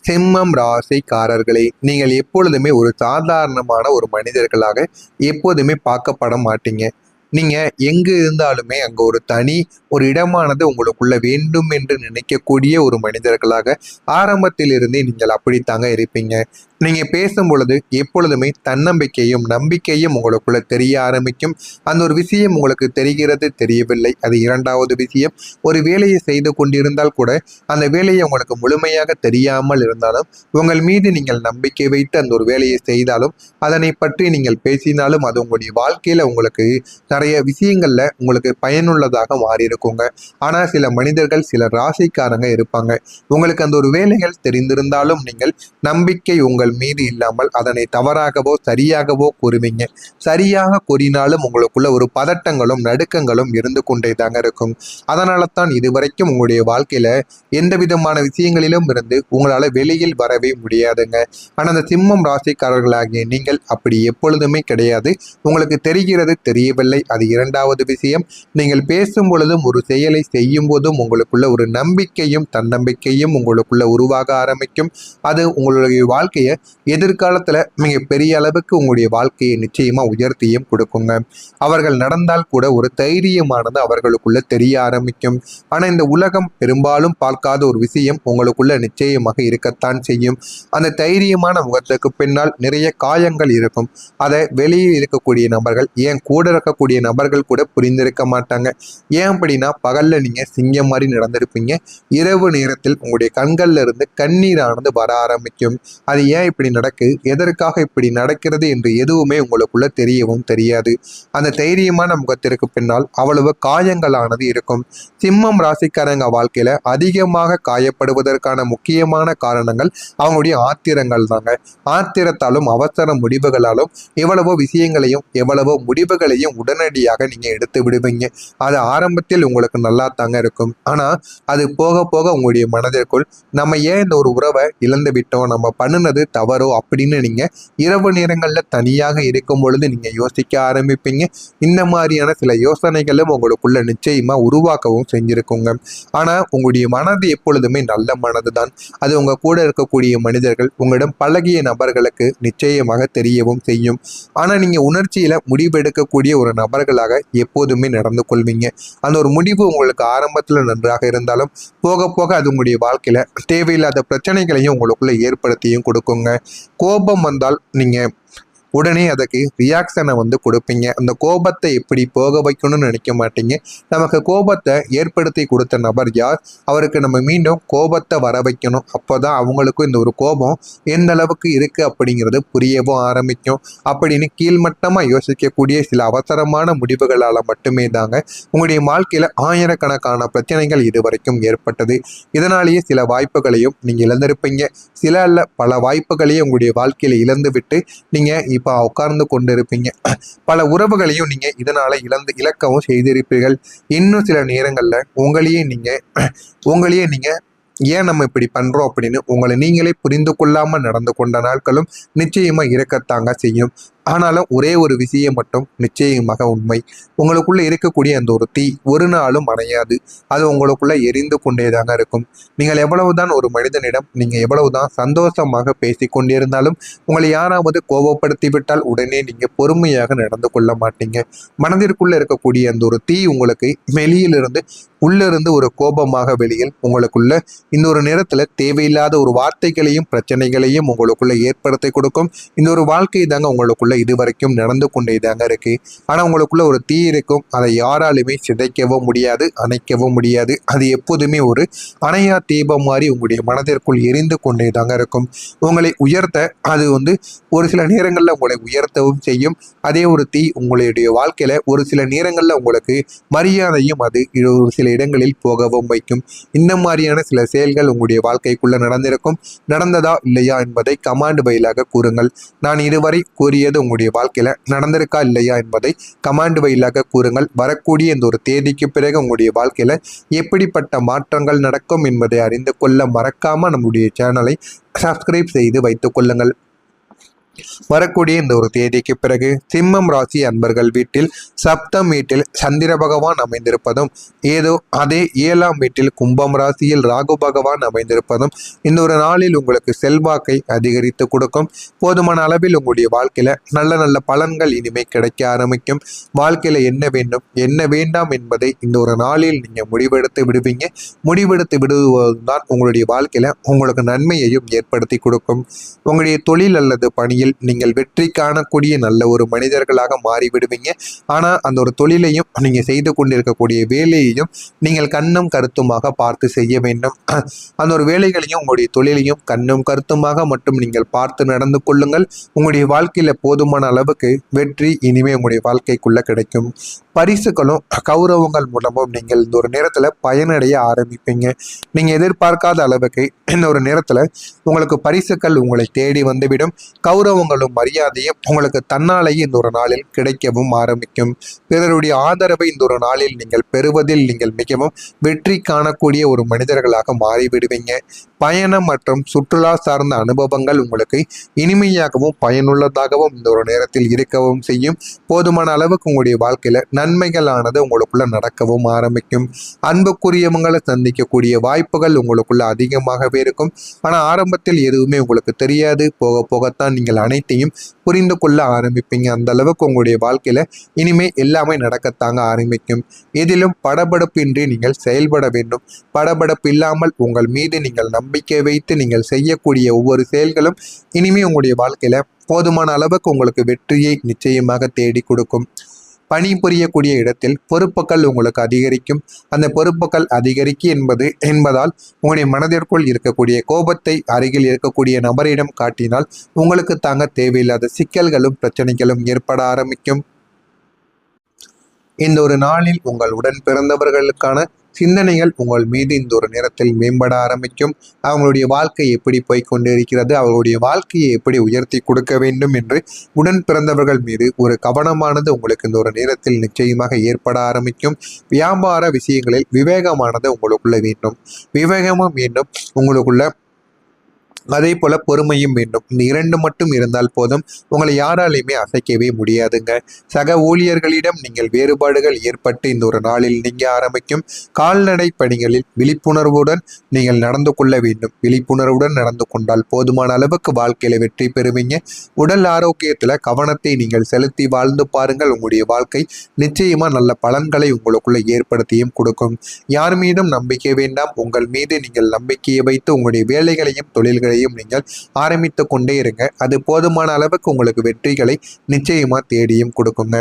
சிம்மம் ராசிக்காரர்களே, நீங்கள் எப்பொழுதுமே ஒரு சாதாரணமான ஒரு மனிதர்களாக எப்போதுமே பார்க்கப்பட மாட்டீங்க. நீங்க எங்கு இருந்தாலுமே அங்க ஒரு தனி ஒரு இடமானது உங்களுக்குள்ள வேண்டும் என்று நினைக்கக்கூடிய ஒரு மனிதர்களாக ஆரம்பத்திலிருந்தே நீங்கள் அப்படித்தாங்க இருப்பீங்க. நீங்க பேசும் பொழுது எப்பொழுதுமே தன்னம்பிக்கையும் நம்பிக்கையும் உங்களுக்குள்ள தெரிய ஆரம்பிக்கும். அந்த ஒரு விஷயம் உங்களுக்கு தெரிகிறது தெரியவில்லை, அது இரண்டாவது விஷயம். ஒரு வேலையை செய்து கொண்டிருந்தால் கூட அந்த வேலையை உங்களுக்கு முழுமையாக தெரியாமல் இருந்தாலும் உங்கள் மீது நீங்கள் நம்பிக்கை வைத்து அந்த ஒரு வேலையை செய்தாலும் அதனை பற்றி நீங்கள் பேசினாலும் அது உங்களுடைய வாழ்க்கையில உங்களுக்கு நிறைய விஷயங்கள்ல உங்களுக்கு பயனுள்ளதாக மாறி இருக்குங்க. ஆனா சில மனிதர்கள் சில ராசிக்காரங்க இருப்பாங்க. உங்களுக்கு அந்த ஒரு வேலைகள் தெரிந்திருந்தாலும் நீங்கள் நம்பிக்கை உங்கள் மீது இல்லாமல் அதனை தவறாகவோ சரியாகவோ கூறுவீங்க. சரியாக கூறினாலும் உங்களுக்குள்ள ஒரு பதட்டங்களும் நடுக்கங்களும் இருந்து கொண்டே தாங்க இருக்கும். அதனால தான் இதுவரைக்கும் உங்களுடைய வாழ்க்கையில எந்த விதமான விஷயங்களிலும் இருந்து உங்களால வெளியில் வரவே முடியாதுங்க. ஆனா அந்த சிம்மம் ராசிக்காரர்களாகிய நீங்கள் அப்படி எப்பொழுதுமே கிடையாது. உங்களுக்கு தெரிகிறது தெரியவில்லை, அது இரண்டாவது விஷயம். நீங்கள் பேசும் பொழுதும் ஒரு செயலை செய்யும் போதும் உங்களுக்குள்ள ஒரு நம்பிக்கையும் தன்னம்பிக்கையும் உங்களுக்குள்ள உருவாக ஆரம்பிக்கும். அது உங்களுடைய வாழ்க்கையை எதிர்காலத்துல மிக பெரிய அளவுக்கு உங்களுடைய வாழ்க்கையை நிச்சயமா உயர்த்தியும் கொடுக்குங்க. அவர்கள் நடந்தால் கூட ஒரு தைரியமானது அவர்களுக்குள்ள தெரிய ஆரம்பிக்கும். ஆனா இந்த உலகம் பெரும்பாலும் பார்க்காத ஒரு விஷயம் உங்களுக்குள்ள நிச்சயமாக இருக்கத்தான் செய்யும். அந்த தைரியமான முகத்துக்கு பின்னால் நிறைய காயங்கள் இருக்கும். அதை வெளியே இருக்கக்கூடிய நபர்கள், ஏன் கூட இருக்கக்கூடிய நபர்கள் கூட புரிந்திருக்க மாட்டாங்க. ஏன் அப்படின்னா பகல்ல நீங்க சிங்கம் மாதிரி நடந்திருப்பீங்க. இரவு நேரத்தில் உங்களுடைய கண்கள்ல இருந்து கண்ணீரானது வர ஆரம்பிக்கும். அது ஏன் இப்படி நடக்கு, எதற்காக இப்படி நடக்கிறது என்று எதுவுமே உங்களுக்குள்ள தெரியவும் தெரியாது. அந்த தைரியமான முகத்திற்கு பின்னால் அவ்வளவு காயங்களானது இருக்கும். சிம்மம் ராசிக்காரங்க வாழ்க்கையில அதிகமாக காயப்படுவதற்கான முக்கியமான காரணங்கள் அவங்களுடைய ஆத்திரங்கள் தாங்க. ஆத்திரத்தாலும் அவசர முடிவுகளாலும் எவ்வளவோ விஷயங்களையும் எவ்வளவோ முடிவுகளையும் உடனடியாக நீங்க எடுத்து விடுவீங்க. அது ஆரம்பத்தில் உங்களுக்கு நல்லா தாங்க இருக்கும். ஆனா அது போக போக உங்களுடைய மனதிற்குள் நம்ம ஏன் இந்த ஒரு உறவை இழந்து விட்டோம், நம்ம பண்ணினது தவறோ அப்படின்னு நீங்க இரவு நேரங்கள்ல தனியாக இருக்கும் பொழுது நீங்க யோசிக்க ஆரம்பிப்பீங்க. இந்த மாதிரியான சில யோசனைகளும் உங்களுக்குள்ள நிச்சயமா உருவாக்கவும் செஞ்சிருக்குங்க. ஆனா உங்களுடைய மனது எப்பொழுதுமே நல்ல மனது தான். அது உங்க கூட இருக்கக்கூடிய மனிதர்கள் உங்களிடம் பழகிய நபர்களுக்கு நிச்சயமாக தெரியவும் செய்யும். ஆனா நீங்க உணர்ச்சியில முடிவெடுக்கக்கூடிய ஒரு நபர்களாக எப்போதுமே நடந்து கொள்வீங்க. அந்த ஒரு முடிவு உங்களுக்கு ஆரம்பத்துல நன்றாக இருந்தாலும் போக போக அது உங்களுடைய வாழ்க்கையில தேவையில்லாத பிரச்சனைகளையும் உங்களுக்குள்ள ஏற்படுத்தியும் கொடுக்குங்க. கோபம் வந்தால் நீங்க உடனே அதுக்கு ரியாக்ஷனை கொடுப்பீங்க. அந்த கோபத்தை எப்படி போக வைக்கணும்னு நினைக்க மாட்டீங்க. நமக்கு கோபத்தை ஏற்படுத்தி கொடுத்த நபர் யார், அவருக்கு நம்ம மீண்டும் கோபத்தை வர வைக்கணும். அப்போதான் அவங்களுக்கும் இந்த ஒரு கோபம் எந்த அளவுக்கு இருக்கு அப்படிங்கிறது புரியவும் ஆரம்பிக்கும். அப்படின்னு கீழ்மட்டமாக யோசிக்கக்கூடிய சில அவசரமான முடிவுகளால் மட்டுமே தாங்க உங்களுடைய வாழ்க்கையில் ஆயிரக்கணக்கான பிரச்சனைகள் இதுவரைக்கும் ஏற்பட்டது. இதனாலேயே சில வாய்ப்புகளையும் நீங்கள் இழந்திருப்பீங்க. சில அல்ல பல வாய்ப்புகளையும் உங்களுடைய வாழ்க்கையில் இழந்து விட்டு நீங்கள் இப்போ உட்கார்ந்து கொண்டிருப்பீங்க. பல உறவுகளையும் நீங்க இதனால இழக்கவும் செய்திருப்பீர்கள். இன்னும் சில நேரங்கள்ல உங்களையே நீங்க ஏன் நம்ம இப்படி பண்றோம் அப்படின்னு உங்களை நீங்களே புரிந்து கொள்ளாம நடந்து கொண்ட நாட்களும் நிச்சயமா இருக்கத்தாங்க செய்யும். ஆனாலும் ஒரே ஒரு விஷயம் மட்டும் நிச்சயமாக உண்மை, உங்களுக்குள்ள இருக்கக்கூடிய அந்த ஒரு தீ ஒரு நாளும் அணையாது. அது உங்களுக்குள்ள எரிந்து கொண்டேதாங்க இருக்கும். நீங்கள் எவ்வளவுதான் ஒரு மனிதனிடம் நீங்க எவ்வளவுதான் சந்தோஷமாக பேசி கொண்டிருந்தாலும் உங்களை யாராவது கோபப்படுத்தி விட்டால் உடனே நீங்க பொறுமையாக நடந்து கொள்ள மாட்டீங்க. மனதிற்குள்ள இருக்கக்கூடிய அந்த ஒரு தீ உங்களுக்கு வெளியிலிருந்து உள்ளிருந்து ஒரு கோபமாக வெளியில் உங்களுக்குள்ள இந்த ஒரு நேரத்துல தேவையில்லாத ஒரு வார்த்தைகளையும் பிரச்சனைகளையும் உங்களுக்குள்ள ஏற்படுத்தி கொடுக்கும். இந்த ஒரு வாழ்க்கை தாங்க உங்களுக்குள்ள இதுவரைக்கும் நடந்து கொண்டே தாங்க இருக்கு. ஆனா உங்களுக்குள்ள ஒரு தீ இருக்கும். அதை யாராலுமே சிதைக்கவும் முடியாது, அணைக்கவும் முடியாது. அது எப்போதுமே ஒரு அணையா தீபம் மாதிரி உங்களுடைய மனதிற்குள் எரிந்து கொண்டே தாங்க இருக்கும். உங்களை உயர்த்த அது ஒரு சில நேரங்கள்ல உங்களை உயர்த்தவும் செய்யும். அதே ஒரு தீ உங்களுடைய வாழ்க்கையில ஒரு சில நேரங்கள்ல உங்களுக்கு மரியாதையும் அது ஒரு சில இடங்களில் போகவும் வைக்கும். இந்த மாதிரியான சில செயல்கள் உங்களுடைய வாழ்க்கைக்குள்ள நடந்திருக்கும். நடந்ததா இல்லையா என்பதை கமாண்ட் வாயிலாக கூறுங்கள். நான் இதுவரை கூறியது உங்களுடைய வாழ்க்கையில நடந்திருக்கா இல்லையா என்பதை கமாண்ட் வாயிலாக கூறுங்கள். வரக்கூடிய இந்த ஒரு தேதிக்கு பிறகு உங்களுடைய வாழ்க்கையில எப்படிப்பட்ட மாற்றங்கள் நடக்கும் என்பதை அறிந்து கொள்ள மறக்காம நம்முடைய சேனலை சப்ஸ்கிரைப் செய்து வைத்துக் கொள்ளுங்கள். வரக்கூடிய இந்த ஒரு தேதிக்கு பிறகு சிம்மம் ராசி அன்பர்கள் வீட்டில் சப்தம் வீட்டில் சந்திர பகவான் அமைந்திருப்பதும், ஏதோ அதே 7ஆம் வீட்டில் கும்பம் ராசியில் ராகு பகவான் அமைந்திருப்பதும் இந்த ஒரு நாளில் உங்களுக்கு செல்வாக்கை அதிகரித்து கொடுக்கும். போதுமான அளவில் உங்களுடைய வாழ்க்கையில நல்ல நல்ல பலன்கள் இனிமே கிடைக்க ஆரம்பிக்கும். வாழ்க்கையில என்ன வேண்டும் என்ன வேண்டாம் என்பதை இந்த ஒரு நாளில் நீங்க முடிவெடுத்து விடுவீங்க. முடிவெடுத்து விடுவதுதான் உங்களுடைய வாழ்க்கையில உங்களுக்கு நன்மையையும் ஏற்படுத்தி கொடுக்கும். உங்களுடைய தொழில் அல்லது பணியில் நீங்கள் வெற்றி காணக்கூடிய நல்ல ஒரு மனிதர்களாக மாறிவிடுவீங்க. ஆனா அந்த ஒரு தொழிலையும் நீங்க செய்து கொண்டிருக்கக்கூடிய வேலையையும் நீங்கள் கண்ணும் கருத்துமாக பார்த்து செய்ய வேண்டும். அந்த ஒரு வேலைகளையும் உங்களுடைய தொழிலையும் கண்ணும் கருத்துமாக மட்டும் நீங்கள் பார்த்து நடந்து கொள்ளுங்கள். உங்களுடைய வாழ்க்கையில போதுமான அளவுக்கு வெற்றி இனிமே உங்களுடைய வாழ்க்கைக்குள்ள கிடைக்கும். பரிசுகளும் கௌரவங்கள் மூலமும் நீங்கள் இந்த ஒரு நேரத்துல பயனடைய ஆரம்பிப்பீங்க. நீங்க எதிர்பார்க்காத அளவுக்கு இந்த ஒரு நேரத்துல உங்களுக்கு பரிசுகள் உங்களை தேடி வந்துவிடும். கௌரவங்களும் மரியாதையும் உங்களுக்கு தன்னாலேயே இந்த ஒரு நாளில் கிடைக்கவும் ஆரம்பிக்கும். பிறருடைய ஆதரவை இந்த ஒரு நாளில் நீங்கள் பெறுவதில் நீங்கள் மிகவும் வெற்றி காணக்கூடிய ஒரு மனிதர்களாக மாறிவிடுவீங்க. பயணம் மற்றும் சுற்றுலா சார்ந்த அனுபவங்கள் உங்களுக்கு இனிமையாகவும் பயனுள்ளதாகவும் இந்த ஒரு நேரத்தில் இருக்கவும் செய்யும். போதுமான அளவுக்கு உங்களுடைய வாழ்க்கையில நன்மைகளானது உங்களுக்குள்ள நடக்கவும் ஆரம்பிக்கும். அன்புக்குரியவங்களை சந்திக்கக்கூடிய வாய்ப்புகள் உங்களுக்குள்ள அதிகமாகவே இருக்கும். ஆனா ஆரம்பத்தில் எதுவுமே உங்களுக்கு தெரியாது. போக போகத்தான் நீங்கள் அனைத்தையும் புரிந்து கொள்ள ஆரம்பிப்பீங்க. அந்த அளவுக்கு உங்களுடைய வாழ்க்கையில இனிமே எல்லாமே நடக்கத்தாங்க ஆரம்பிக்கும். இதிலும் படபடப்பின்றி நீங்கள் செயல்பட வேண்டும். படபடப்பு இல்லாமல் உங்கள் மீது நீங்கள் நம்பிக்கை வைத்து நீங்கள் செய்யக்கூடிய ஒவ்வொரு செயல்களும் இனிமே உங்களுடைய வாழ்க்கையில போதுமான அளவுக்கு உங்களுக்கு வெற்றியை நிச்சயமாக தேடி கொடுக்கும். பணி புரியக்கூடிய இடத்தில் பொறுப்புகள் உங்களுக்கு அதிகரிக்கும். அந்த பொறுப்புகள் அதிகரிக்கும் என்பதால் உங்களுடைய மனதிற்குள் இருக்கக்கூடிய கோபத்தை அருகில் இருக்கக்கூடிய நபரிடம் காட்டினால் உங்களுக்கு தாங்க தேவையில்லாத சிக்கல்களும் பிரச்சனைகளும் ஏற்பட ஆரம்பிக்கும். இந்த ஒரு நாளில் உங்கள் உடன் பிறந்தவர்களுக்கான சிந்தனைகள் உங்கள் மீது இந்த ஒரு நேரத்தில் மேம்பட ஆரம்பிக்கும். அவங்களுடைய வாழ்க்கை எப்படி போய்கொண்டு இருக்கிறது, அவர்களுடைய வாழ்க்கையை எப்படி உயர்த்தி கொடுக்க வேண்டும் என்று உடன் பிறந்தவர்கள் மீது ஒரு கவனமானது உங்களுக்கு இந்த ஒரு நேரத்தில் நிச்சயமாக ஏற்பட ஆரம்பிக்கும். வியாபார விஷயங்களில் விவேகமானது உங்களுக்குள்ள வேண்டும். விவேகமும் வேண்டும் உங்களுக்குள்ள. அதே போல பொறுமையும் வேண்டும். இந்த 2 மட்டும் இருந்தால் போதும். உங்களை யாராலையுமே அசைக்கவே முடியாதுங்க. சக ஊழியர்களிடம் நீங்கள் வேறுபாடுகள் ஏற்பட்டு இந்த ஒரு நாளில் நீங்க ஆரம்பிக்கும். கால்நடை பணிகளில் விழிப்புணர்வுடன் நீங்கள் நடந்து கொள்ள வேண்டும். விழிப்புணர்வுடன் நடந்து கொண்டால் போதுமான அளவுக்கு வாழ்க்கையில வெற்றி பெறுவீங்க. உடல் ஆரோக்கியத்துல கவனத்தை நீங்கள் செலுத்தி வாழ்ந்து பாருங்கள். உங்களுடைய வாழ்க்கை நிச்சயமா நல்ல பலன்களை உங்களுக்குள்ள ஏற்படுத்தியும் கொடுக்கும். யார் மீதும் நம்பிக்கை வேண்டாம். உங்கள் மீது நீங்கள் நம்பிக்கையை வைத்து உங்களுடைய வேலைகளையும் தொழில்களையும் நீங்கள் ஆரம்பித்து கொண்டே இருங்க. அது போதுமான அளவுக்கு உங்களுக்கு வெற்றிகளை நிச்சயமா தேடியும் கொடுக்குங்க.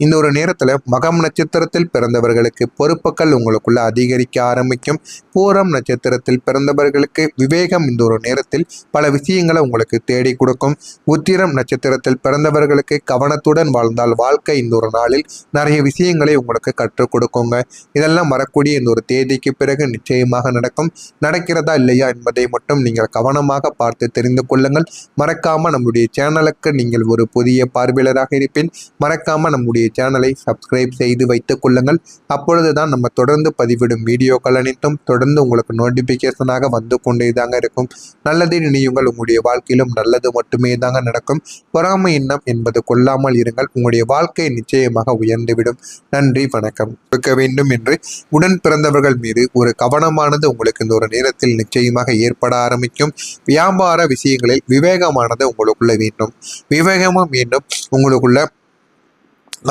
இந்த ஒரு நேரத்துல மகம் நட்சத்திரத்தில் பிறந்தவர்களுக்கு பொறுப்புகள் உங்களுக்குள்ள அதிகரிக்க ஆரம்பிக்கும். பூரம் நட்சத்திரத்தில் பிறந்தவர்களுக்கு விவேகம் இந்த ஒரு நேரத்தில் பல விஷயங்களை உங்களுக்கு தேடி கொடுக்கும். உத்திரம் நட்சத்திரத்தில் பிறந்தவர்களுக்கு கவனத்துடன் வாழ்ந்தால் வாழ்க்கை இந்த ஒரு நாளில் நிறைய விஷயங்களை உங்களுக்கு கற்றுக் கொடுக்குங்க. இதெல்லாம் வரக்கூடிய இந்த ஒரு தேதிக்கு பிறகு நிச்சயமாக நடக்கும். நடக்கிறதா இல்லையா என்பதை மட்டும் நீங்கள் கவனமாக பார்த்து தெரிந்து கொள்ளுங்கள். மறக்காம நம்முடைய சேனலுக்கு நீங்கள் ஒரு புதிய பார்வையாளராக இருப்பின் மறக்காம நம்முடைய சேனலை சப்ஸ்கிரைப் செய்து வைத்துக் கொள்ளுங்கள். அப்பொழுதுதான் நம்ம தொடர்ந்து பதிவிடும் வீடியோக்கள் அனைத்தும் தொடர்ந்து உங்களுக்கு நோட்டிபிகேஷனாக வந்து கொண்டே தாங்க இருக்கும். நல்லதை நினையுங்கள். உங்களுடைய வாழ்க்கையிலும் நல்லது மட்டுமே தாங்க நடக்கும். பொறாமை எண்ணம் என்பது கொள்ளாமல் இருங்கள். உங்களுடைய வாழ்க்கை நிச்சயமாக உயர்ந்துவிடும். நன்றி, வணக்கம். கொடுக்க வேண்டும் என்று உடன் பிறந்தவர்கள் மீது ஒரு கவனமானது உங்களுக்கு இந்த ஒரு நேரத்தில் நிச்சயமாக ஏற்பட ஆரம்பிக்கும். வியாபார விஷயங்களில் விவேகமானது உங்களுக்குள்ள வேண்டும். விவேகமும் வேண்டும் உங்களுக்குள்ள.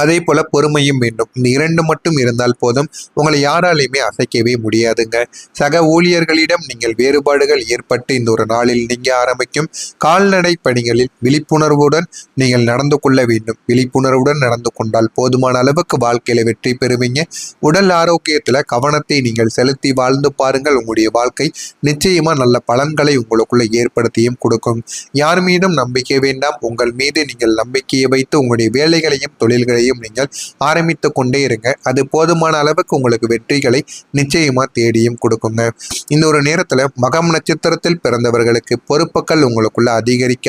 அதே போல பொறுமையும் வேண்டும். இந்த 2 மட்டும் இருந்தால் போதும். உங்களை யாராலையுமே அசைக்கவே முடியாதுங்க. சக ஊழியர்களிடம் நீங்கள் வேறுபாடுகள் ஏற்பட்டு இந்த ஒரு நாளில் நீங்க ஆரம்பிக்கும். கால்நடை பணிகளில் விழிப்புணர்வுடன் நீங்கள் நடந்து கொள்ள வேண்டும். விழிப்புணர்வுடன் நடந்து கொண்டால் போதுமான அளவுக்கு வாழ்க்கையில வெற்றி பெறுவீங்க. உடல் ஆரோக்கியத்துல கவனத்தை நீங்கள் செலுத்தி வாழ்ந்து பாருங்கள். உங்களுடைய வாழ்க்கை நிச்சயமா நல்ல பலன்களை உங்களுக்குள்ள ஏற்படுத்தியும் கொடுக்கும். யார் மீதும் நம்பிக்கை வேண்டாம். உங்கள் மீது நீங்கள் நம்பிக்கையை வைத்து உங்களுடைய வேலைகளையும் தொழில்களையும் நீங்கள் ஆரம்பித்து கொண்டே இருங்க. அது போதுமான அளவுக்கு உங்களுக்கு வெற்றிகளை நிச்சயமா தேடியும் கொடுக்குங்க. இந்த ஒரு நேரத்துல மகம் நட்சத்திரத்தில் பிறந்தவர்களுக்கு பொறுப்புகள் உங்களுக்குள்ள அதிகரிக்க